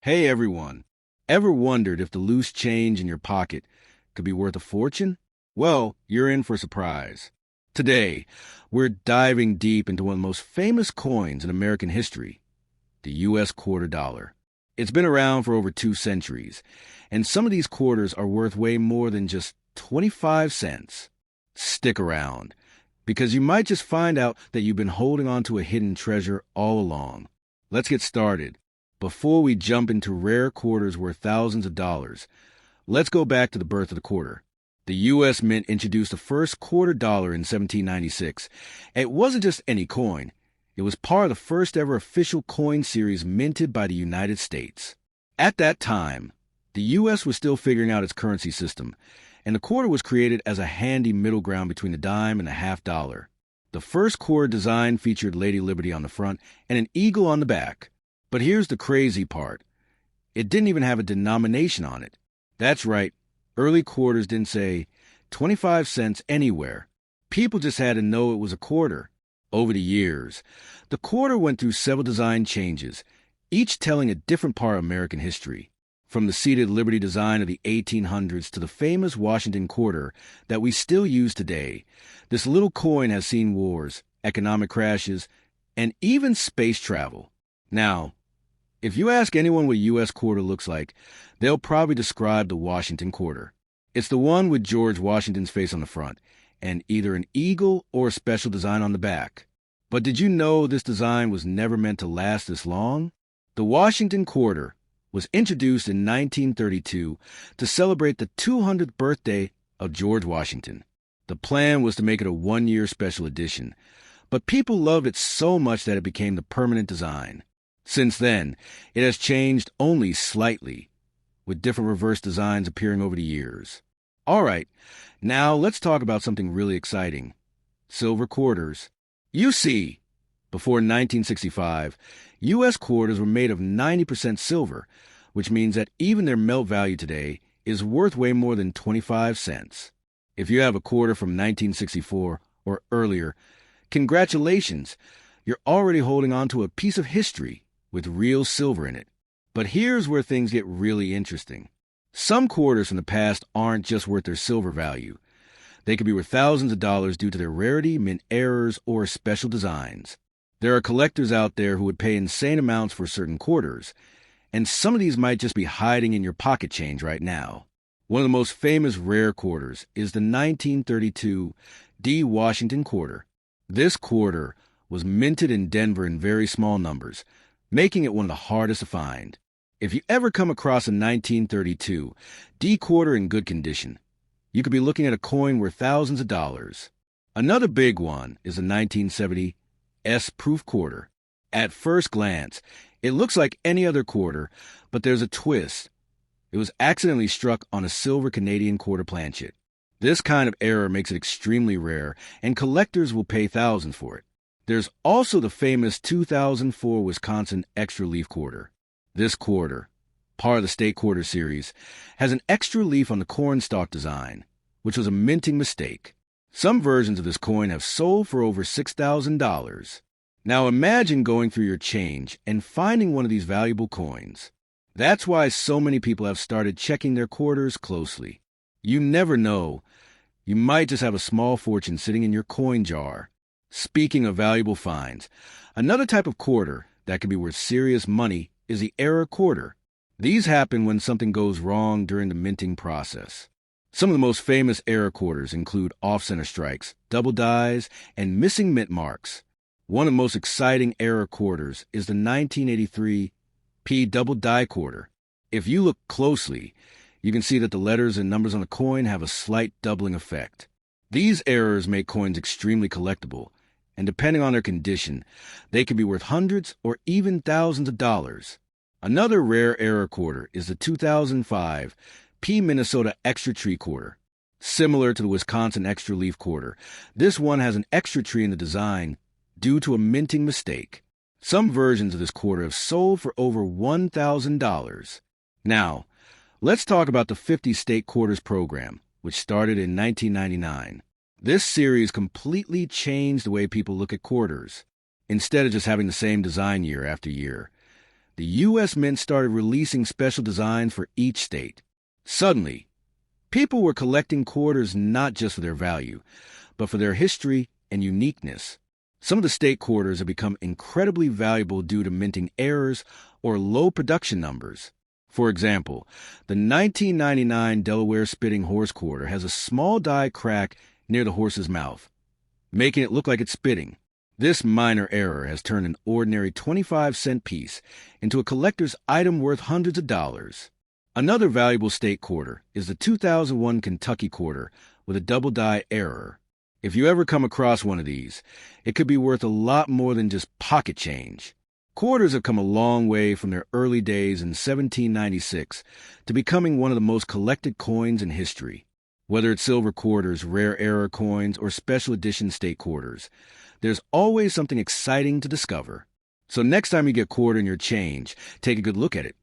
Hey everyone! Ever wondered if the loose change in your pocket could be worth a fortune? Well, you're in for a surprise. Today, we're diving deep into one of the most famous coins in American history, the U.S. quarter dollar. It's been around for over 2 centuries, and some of these quarters are worth way more than just 25 cents. Stick around, because you might just find out that you've been holding on to a hidden treasure all along. Let's get started. Before we jump into rare quarters worth thousands of dollars, let's go back to the birth of the quarter. The U.S. Mint introduced the first quarter dollar in 1796. It wasn't just any coin. It was part of the first ever official coin series minted by the United States. At that time, the U.S. was still figuring out its currency system, and the quarter was created as a handy middle ground between the dime and the half dollar. The first quarter design featured Lady Liberty on the front and an eagle on the back. But here's the crazy part. It didn't even have a denomination on it. That's right, early quarters didn't say 25 cents anywhere. People just had to know it was a quarter. Over the years, the quarter went through several design changes, each telling a different part of American history. From the seated Liberty design of the 1800s to the famous Washington quarter that we still use today, this little coin has seen wars, economic crashes, and even space travel. Now, if you ask anyone what a U.S. quarter looks like, they'll probably describe the Washington quarter. It's the one with George Washington's face on the front, and either an eagle or a special design on the back. But did you know this design was never meant to last this long? The Washington quarter was introduced in 1932 to celebrate the 200th birthday of George Washington. The plan was to make it a one-year special edition, but people loved it so much that it became the permanent design. Since then, it has changed only slightly, with different reverse designs appearing over the years. All right, now let's talk about something really exciting. Silver quarters. You see, before 1965, U.S. quarters were made of 90% silver, which means that even their melt value today is worth way more than 25 cents. If you have a quarter from 1964 or earlier, congratulations, you're already holding on to a piece of history with real silver in it. But here's where things get really interesting. Some quarters from the past aren't just worth their silver value. They could be worth thousands of dollars due to their rarity, mint errors, or special designs. There are collectors out there who would pay insane amounts for certain quarters, and some of these might just be hiding in your pocket change right now. One of the most famous rare quarters is the 1932 D. Washington quarter. This quarter was minted in Denver in very small numbers, making it one of the hardest to find. If you ever come across a 1932 D quarter in good condition, you could be looking at a coin worth thousands of dollars. Another big one is the 1970 S-proof quarter. At first glance, it looks like any other quarter, but there's a twist. It was accidentally struck on a silver Canadian quarter planchet. This kind of error makes it extremely rare, and collectors will pay thousands for it. There's also the famous 2004 Wisconsin extra leaf quarter. This quarter, part of the state quarter series, has an extra leaf on the cornstalk design, which was a minting mistake. Some versions of this coin have sold for over $6,000. Now imagine going through your change and finding one of these valuable coins. That's why so many people have started checking their quarters closely. You never know. You might just have a small fortune sitting in your coin jar. Speaking of valuable finds, another type of quarter that can be worth serious money is the error quarter. These happen when something goes wrong during the minting process. Some of the most famous error quarters include off-center strikes, double dies, and missing mint marks. One of the most exciting error quarters is the 1983 P double die quarter. If you look closely, you can see that the letters and numbers on the coin have a slight doubling effect. These errors make coins extremely collectible, and depending on their condition, they can be worth hundreds or even thousands of dollars. Another rare error quarter is the 2005 P Minnesota extra tree quarter. Similar to the Wisconsin extra leaf quarter, this one has an extra tree in the design due to a minting mistake. Some versions of this quarter have sold for over $1,000. Now, let's talk about the 50 state quarters program, which started in 1999. This series completely changed the way people look at quarters. Instead of just having the same design year after year, the U.S. Mint started releasing special designs for each state. Suddenly, people were collecting quarters not just for their value, but for their history and uniqueness. Some of the state quarters have become incredibly valuable due to minting errors or low production numbers. For example, the 1999 Delaware Spitting Horse quarter has a small die crack near the horse's mouth, making it look like it's spitting. This minor error has turned an ordinary 25-cent piece into a collector's item worth hundreds of dollars. Another valuable state quarter is the 2001 Kentucky quarter with a double die error. If you ever come across one of these, it could be worth a lot more than just pocket change. Quarters have come a long way from their early days in 1796 to becoming one of the most collected coins in history. Whether it's silver quarters, rare error coins, or special edition state quarters, there's always something exciting to discover. So next time you get a quarter in your change, take a good look at it.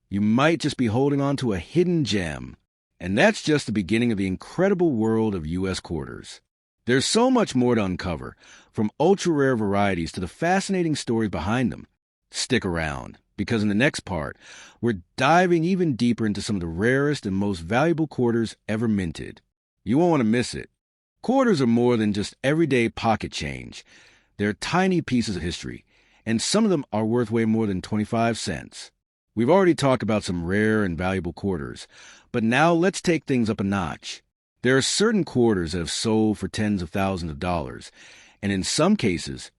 You might just be holding on to a hidden gem. And that's just the beginning of the incredible world of U.S. quarters. There's so much more to uncover, from ultra-rare varieties to the fascinating story behind them. Stick around, because in the next part, we're diving even deeper into some of the rarest and most valuable quarters ever minted. You won't want to miss it. Quarters are more than just everyday pocket change. They're tiny pieces of history, and some of them are worth way more than 25 cents. We've already talked about some rare and valuable quarters, but now let's take things up a notch. There are certain quarters that have sold for tens of thousands of dollars, and in some cases,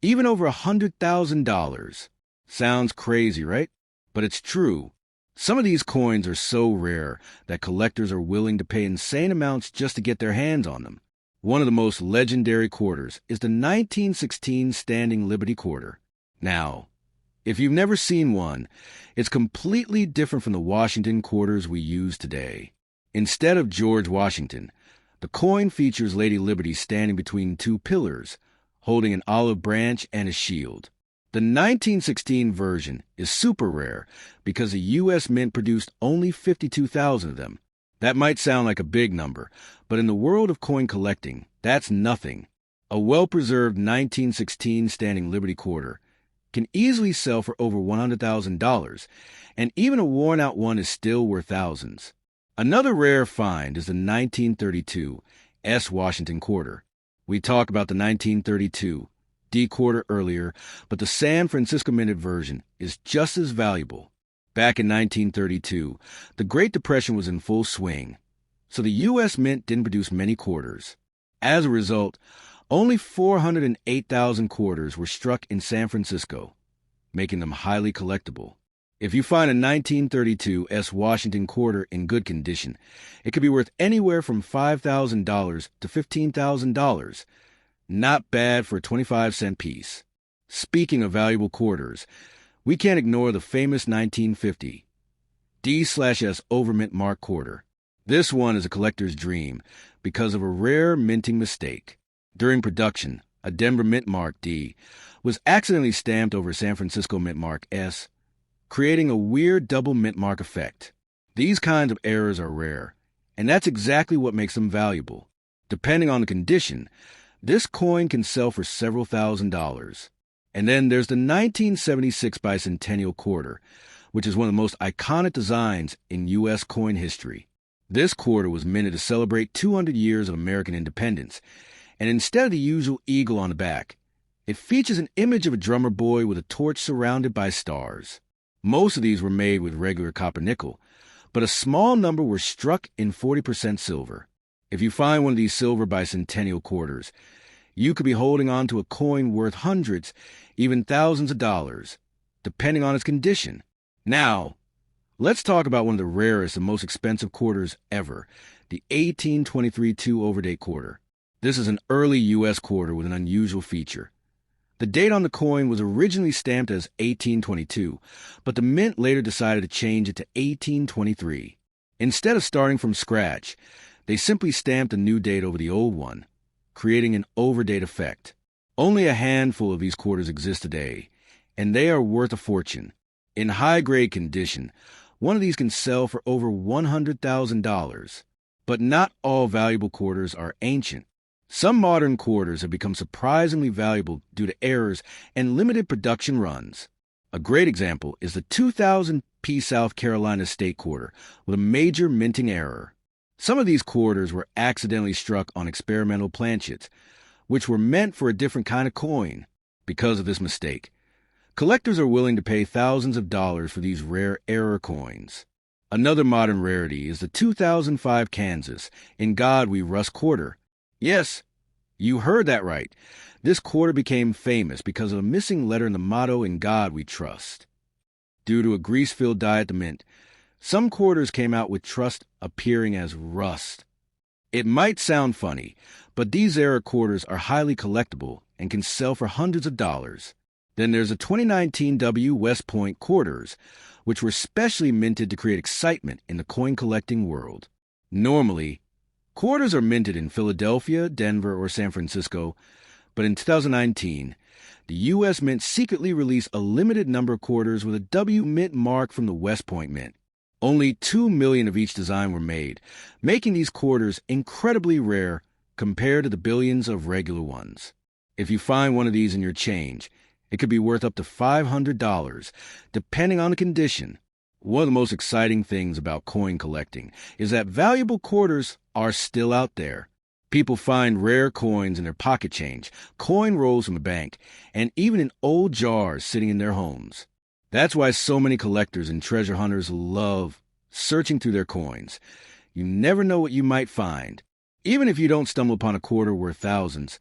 even over $100,000. Sounds crazy, right? But it's true. Some of these coins are so rare that collectors are willing to pay insane amounts just to get their hands on them. One of the most legendary quarters is the 1916 Standing Liberty Quarter. Now, if you've never seen one, it's completely different from the Washington quarters we use today. Instead of George Washington, the coin features Lady Liberty standing between two pillars, holding an olive branch and a shield. The 1916 version is super rare because the U.S. Mint produced only 52,000 of them. That might sound like a big number, but in the world of coin collecting, that's nothing. A well-preserved 1916 Standing Liberty Quarter can easily sell for over $100,000, and even a worn-out one is still worth thousands. Another rare find is the 1932 S. Washington Quarter. We talked about the 1932 D Quarter earlier, but the San Francisco minted version is just as valuable. Back in 1932, the Great Depression was in full swing, so the U.S. Mint didn't produce many quarters. As a result, only 408,000 quarters were struck in San Francisco, making them highly collectible. If you find a 1932 S. Washington Quarter in good condition, it could be worth anywhere from $5,000 to $15,000. Not bad for a 25-cent piece. Speaking of valuable quarters, we can't ignore the famous 1950 D/S Overmint Mark Quarter. This one is a collector's dream because of a rare minting mistake. During production, a Denver Mint Mark D was accidentally stamped over San Francisco Mint Mark S, creating a weird double mint mark effect. These kinds of errors are rare, and that's exactly what makes them valuable. Depending on the condition, this coin can sell for several $1,000s. And then there's the 1976 Bicentennial Quarter, which is one of the most iconic designs in U.S. coin history. This quarter was minted to celebrate 200 years of American independence, and instead of the usual eagle on the back, it features an image of a drummer boy with a torch surrounded by stars. Most of these were made with regular copper nickel, but a small number were struck in 40% silver. If you find one of these silver bicentennial quarters, you could be holding on to a coin worth hundreds, even thousands of dollars, depending on its condition. Now, let's talk about one of the rarest and most expensive quarters ever, the 1823 2 overdate quarter. This is an early U.S. quarter with an unusual feature. The date on the coin was originally stamped as 1822, but the mint later decided to change it to 1823. Instead of starting from scratch, they simply stamped a new date over the old one, creating an overdate effect. Only a handful of these quarters exist today, and they are worth a fortune. In high-grade condition, one of these can sell for over $100,000. But not all valuable quarters are ancient. Some modern quarters have become surprisingly valuable due to errors and limited production runs. A great example is the 2000 South Carolina state quarter with a major minting error. Some of these quarters were accidentally struck on experimental planchets, which were meant for a different kind of coin. Because of this mistake, collectors are willing to pay thousands of dollars for these rare error coins. Another modern rarity is the 2005 Kansas In God We Rust quarter. Yes, you heard that right. This quarter became famous because of a missing letter in the motto In God We Trust. Due to a grease-filled dye at the mint, some quarters came out with trust appearing as rust. It might sound funny, but these error quarters are highly collectible and can sell for hundreds of dollars. Then there's the 2019 W West Point quarters, which were specially minted to create excitement in the coin collecting world. Normally, quarters are minted in Philadelphia, Denver, or San Francisco, but in 2019, the U.S. Mint secretly released a limited number of quarters with a W Mint mark from the West Point Mint. Only 2 million of each design were made, making these quarters incredibly rare compared to the billions of regular ones. If you find one of these in your change, it could be worth up to $500, depending on the condition. One of the most exciting things about coin collecting is that valuable quarters are still out there. People find rare coins in their pocket change, coin rolls from the bank, and even in old jars sitting in their homes. That's why so many collectors and treasure hunters love searching through their coins. You never know what you might find. Even if you don't stumble upon a quarter worth thousands,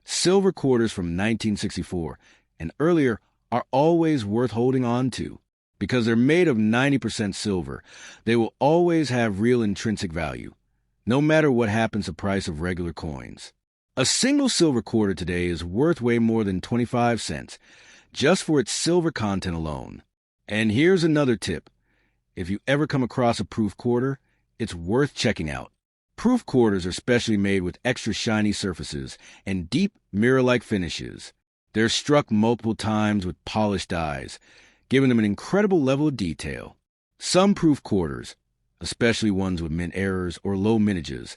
silver quarters from 1964 and earlier are always worth holding on to. Because they're made of 90% silver, they will always have real intrinsic value, no matter what happens to the price of regular coins. A single silver quarter today is worth way more than 25 cents, just for its silver content alone. And here's another tip. If you ever come across a proof quarter, it's worth checking out. Proof quarters are specially made with extra shiny surfaces and deep mirror-like finishes. They're struck multiple times with polished dies, giving them an incredible level of detail. Some proof quarters, especially ones with mint errors or low mintages,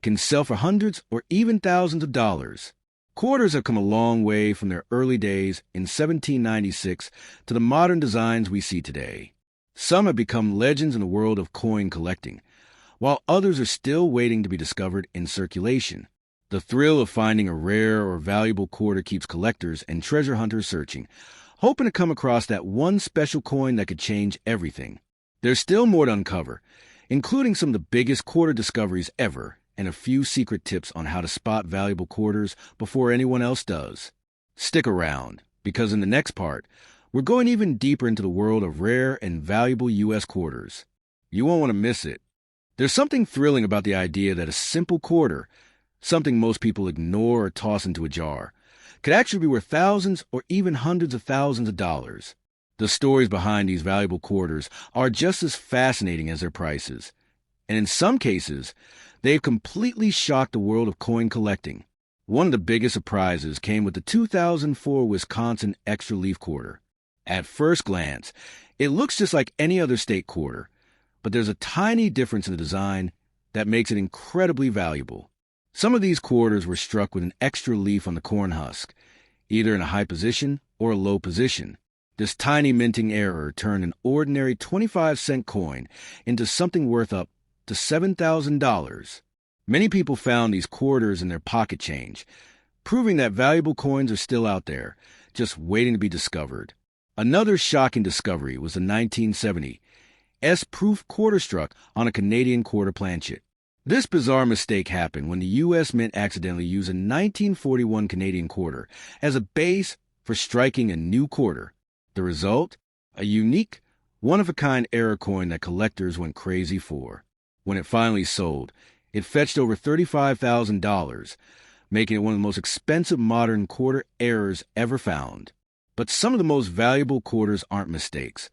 can sell for hundreds or even thousands of dollars. Quarters have come a long way from their early days in 1796 to the modern designs we see today. Some have become legends in the world of coin collecting, while others are still waiting to be discovered in circulation. The thrill of finding a rare or valuable quarter keeps collectors and treasure hunters searching, hoping to come across that one special coin that could change everything. There's still more to uncover, including some of the biggest quarter discoveries ever, and a few secret tips on how to spot valuable quarters before anyone else does. Stick around, because in the next part, we're going even deeper into the world of rare and valuable U.S. quarters. You won't want to miss it. There's something thrilling about the idea that a simple quarter, something most people ignore or toss into a jar, could actually be worth thousands or even hundreds of thousands of dollars. The stories behind these valuable quarters are just as fascinating as their prices, and in some cases, they've completely shocked the world of coin collecting. One of the biggest surprises came with the 2004 Wisconsin Extra Leaf Quarter. At first glance, it looks just like any other state quarter, but there's a tiny difference in the design that makes it incredibly valuable. Some of these quarters were struck with an extra leaf on the corn husk, either in a high position or a low position. This tiny minting error turned an ordinary 25-cent coin into something worth up to $7,000. Many people found these quarters in their pocket change, proving that valuable coins are still out there, just waiting to be discovered. Another shocking discovery was the 1970 S-proof quarter struck on a Canadian quarter planchet. This bizarre mistake happened when the U.S. Mint accidentally used a 1941 Canadian quarter as a base for striking a new quarter. The result? A unique, one-of-a-kind error coin that collectors went crazy for. When it finally sold, it fetched over $35,000, making it one of the most expensive modern quarter errors ever found. But some of the most valuable quarters aren't mistakes.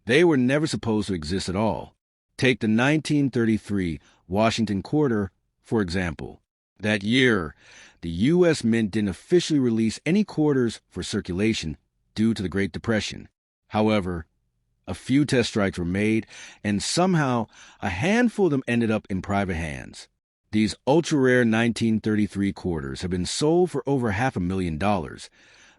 They were never supposed to exist at all. Take the 1933 Washington quarter, for example. That year, the U.S. Mint didn't officially release any quarters for circulation due to the Great Depression. However, a few test strikes were made, and somehow a handful of them ended up in private hands. These ultra-rare 1933 quarters have been sold for over $500,000,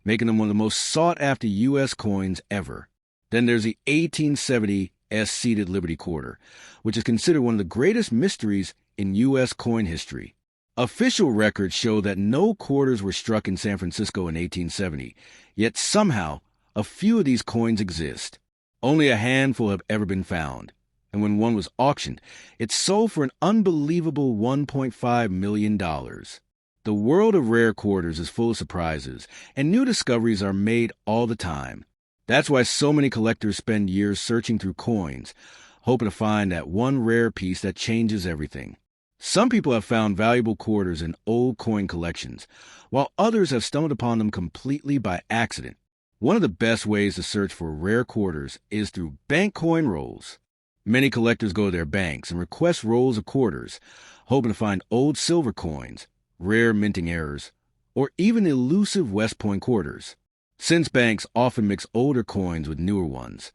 making them one of the most sought-after U.S. coins ever. Then there's the 1870 S-seated Liberty Quarter, which is considered one of the greatest mysteries in U.S. coin history. Official records show that no quarters were struck in San Francisco in 1870, yet somehow a few of these coins exist. Only a handful have ever been found, and when one was auctioned, it sold for an unbelievable $1.5 million. The world of rare quarters is full of surprises, and new discoveries are made all the time. That's why so many collectors spend years searching through coins, hoping to find that one rare piece that changes everything. Some people have found valuable quarters in old coin collections, while others have stumbled upon them completely by accident. One of the best ways to search for rare quarters is through bank coin rolls. Many collectors go to their banks and request rolls of quarters, hoping to find old silver coins, rare minting errors, or even elusive West Point quarters. Since banks often mix older coins with newer ones,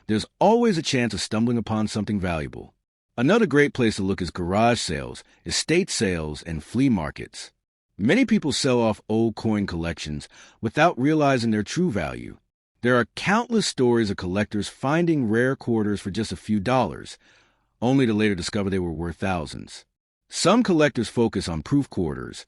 there's always a chance of stumbling upon something valuable. Another great place to look is garage sales, estate sales, and flea markets. Many people sell off old coin collections without realizing their true value. There are countless stories of collectors finding rare quarters for just a few dollars, only to later discover they were worth thousands. Some collectors focus on proof quarters,